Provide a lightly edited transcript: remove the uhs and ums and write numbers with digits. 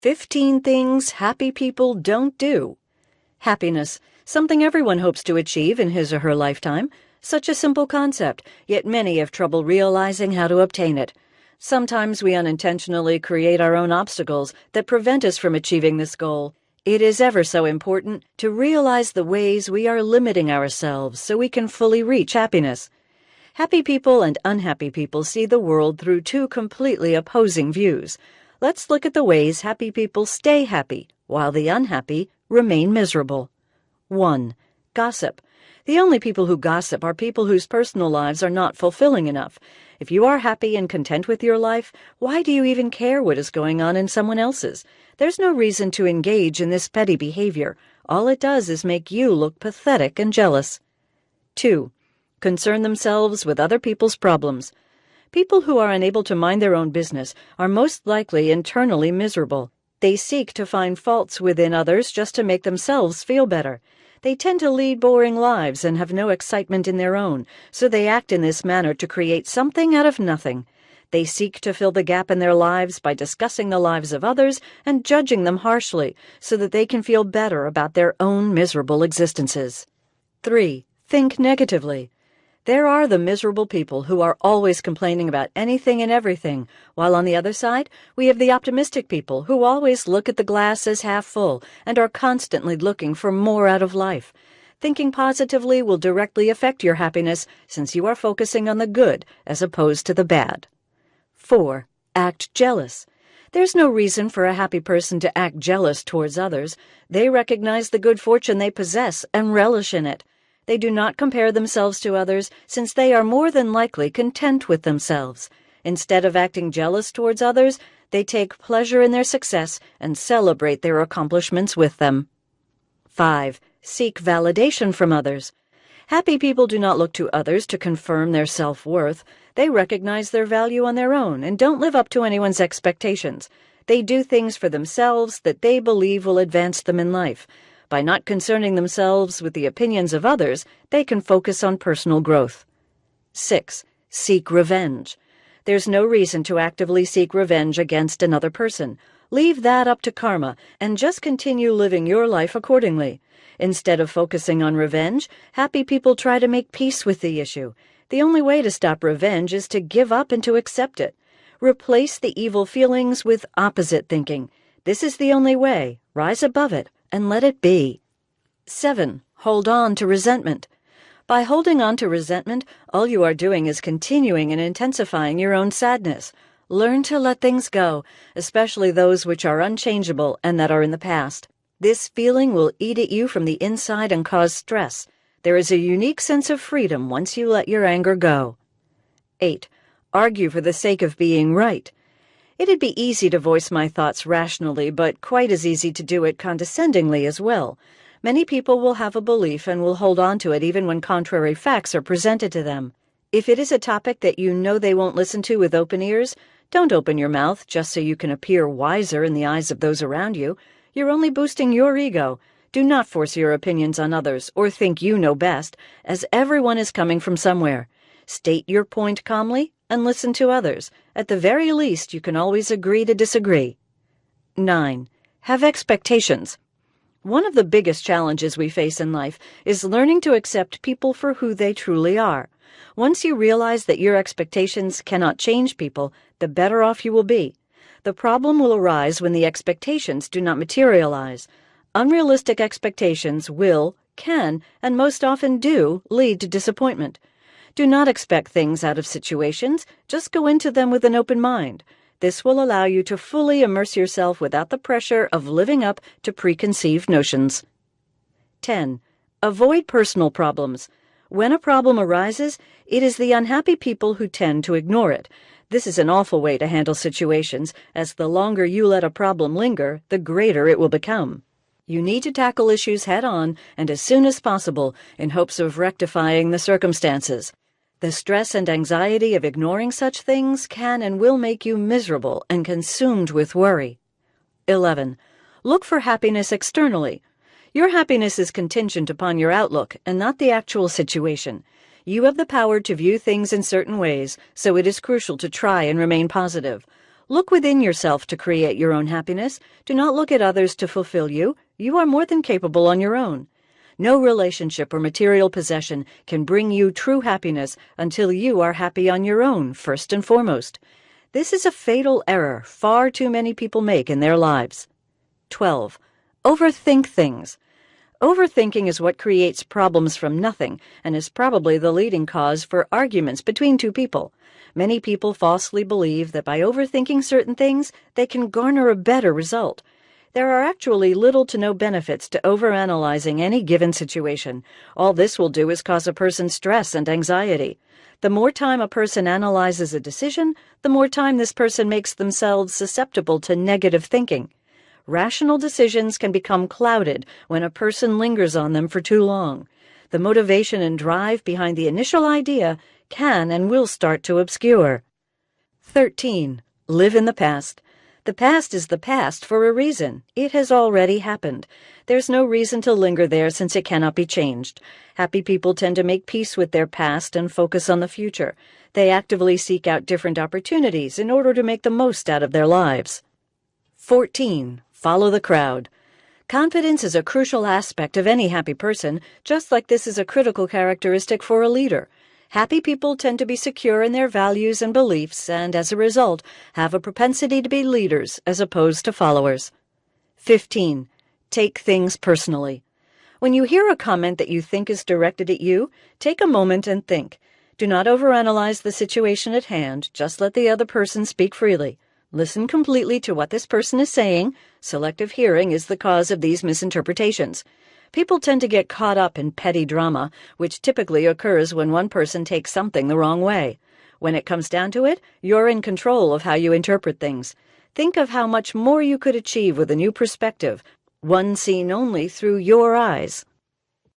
15 things happy people don't do. Happiness, something everyone hopes to achieve in his or her lifetime. Such a simple concept, yet many have trouble realizing how to obtain it. Sometimes we unintentionally create our own obstacles that prevent us from achieving this goal. It is ever so important to realize the ways we are limiting ourselves so we can fully reach happiness. Happy people and unhappy people see the world through two completely opposing views. Let's look at the ways happy people stay happy, while the unhappy remain miserable. 1. Gossip. The only people who gossip are people whose personal lives are not fulfilling enough. If you are happy and content with your life, why do you even care what is going on in someone else's? There's no reason to engage in this petty behavior. All it does is make you look pathetic and jealous. 2. Concern themselves with other people's problems. People who are unable to mind their own business are most likely internally miserable. They seek to find faults within others just to make themselves feel better. They tend to lead boring lives and have no excitement in their own, so they act in this manner to create something out of nothing. They seek to fill the gap in their lives by discussing the lives of others and judging them harshly so that they can feel better about their own miserable existences. 3. Think negatively. There are the miserable people who are always complaining about anything and everything, while on the other side, we have the optimistic people who always look at the glass as half full and are constantly looking for more out of life. Thinking positively will directly affect your happiness since you are focusing on the good as opposed to the bad. 4. Act jealous. There's no reason for a happy person to act jealous towards others. They recognize the good fortune they possess and relish in it. They do not compare themselves to others, since they are more than likely content with themselves. Instead of acting jealous towards others, they take pleasure in their success and celebrate their accomplishments with them. 5. Seek validation from others. Happy people do not look to others to confirm their self-worth. They recognize their value on their own and don't live up to anyone's expectations. They do things for themselves that they believe will advance them in life. By not concerning themselves with the opinions of others, they can focus on personal growth. 6. Seek revenge. There's no reason to actively seek revenge against another person. Leave that up to karma and just continue living your life accordingly. Instead of focusing on revenge, happy people try to make peace with the issue. The only way to stop revenge is to give up and to accept it. Replace the evil feelings with opposite thinking. This is the only way. Rise above it and let it be. 7. Hold on to resentment. By holding on to resentment, all you are doing is continuing and intensifying your own sadness. Learn to let things go, especially those which are unchangeable and that are in the past. This feeling will eat at you from the inside and cause stress. There is a unique sense of freedom once you let your anger go. 8. Argue for the sake of being right. It'd be easy to voice my thoughts rationally, but quite as easy to do it condescendingly as well. Many people will have a belief and will hold on to it even when contrary facts are presented to them. If it is a topic that you know they won't listen to with open ears, don't open your mouth just so you can appear wiser in the eyes of those around you. You're only boosting your ego. Do not force your opinions on others or think you know best, as everyone is coming from somewhere. State your point calmly and listen to others. At the very least, you can always agree to disagree. 9. Have expectations. One of the biggest challenges we face in life is learning to accept people for who they truly are. Once you realize that your expectations cannot change people, the better off you will be. The problem will arise when the expectations do not materialize. Unrealistic expectations will, can, and most often do lead to disappointment. Do not expect things out of situations. Just go into them with an open mind. This will allow you to fully immerse yourself without the pressure of living up to preconceived notions. 10. Avoid personal problems. When a problem arises, it is the unhappy people who tend to ignore it. This is an awful way to handle situations, as the longer you let a problem linger, the greater it will become. You need to tackle issues head-on and as soon as possible in hopes of rectifying the circumstances. The stress and anxiety of ignoring such things can and will make you miserable and consumed with worry. 11. Look for happiness externally. Your happiness is contingent upon your outlook and not the actual situation. You have the power to view things in certain ways, so it is crucial to try and remain positive. Look within yourself to create your own happiness. Do not look at others to fulfill you. You are more than capable on your own. No relationship or material possession can bring you true happiness until you are happy on your own, first and foremost. This is a fatal error far too many people make in their lives. 12. Overthink things. Overthinking is what creates problems from nothing and is probably the leading cause for arguments between two people. Many people falsely believe that by overthinking certain things, they can garner a better result. There are actually little to no benefits to overanalyzing any given situation. All this will do is cause a person stress and anxiety. The more time a person analyzes a decision, the more time this person makes themselves susceptible to negative thinking. Rational decisions can become clouded when a person lingers on them for too long. The motivation and drive behind the initial idea can and will start to obscure. 13. Live in the past. The past is the past for a reason. It has already happened. There's no reason to linger there since it cannot be changed. Happy people tend to make peace with their past and focus on the future. They actively seek out different opportunities in order to make the most out of their lives. 14. Follow the crowd. Confidence is a crucial aspect of any happy person, just like this is a critical characteristic for a leader. Happy people tend to be secure in their values and beliefs and, as a result, have a propensity to be leaders as opposed to followers. 15. Take things personally. When you hear a comment that you think is directed at you, take a moment and think. Do not overanalyze the situation at hand, just let the other person speak freely. Listen completely to what this person is saying. Selective hearing is the cause of these misinterpretations. People tend to get caught up in petty drama, which typically occurs when one person takes something the wrong way. When it comes down to it, you're in control of how you interpret things. Think of how much more you could achieve with a new perspective, one seen only through your eyes.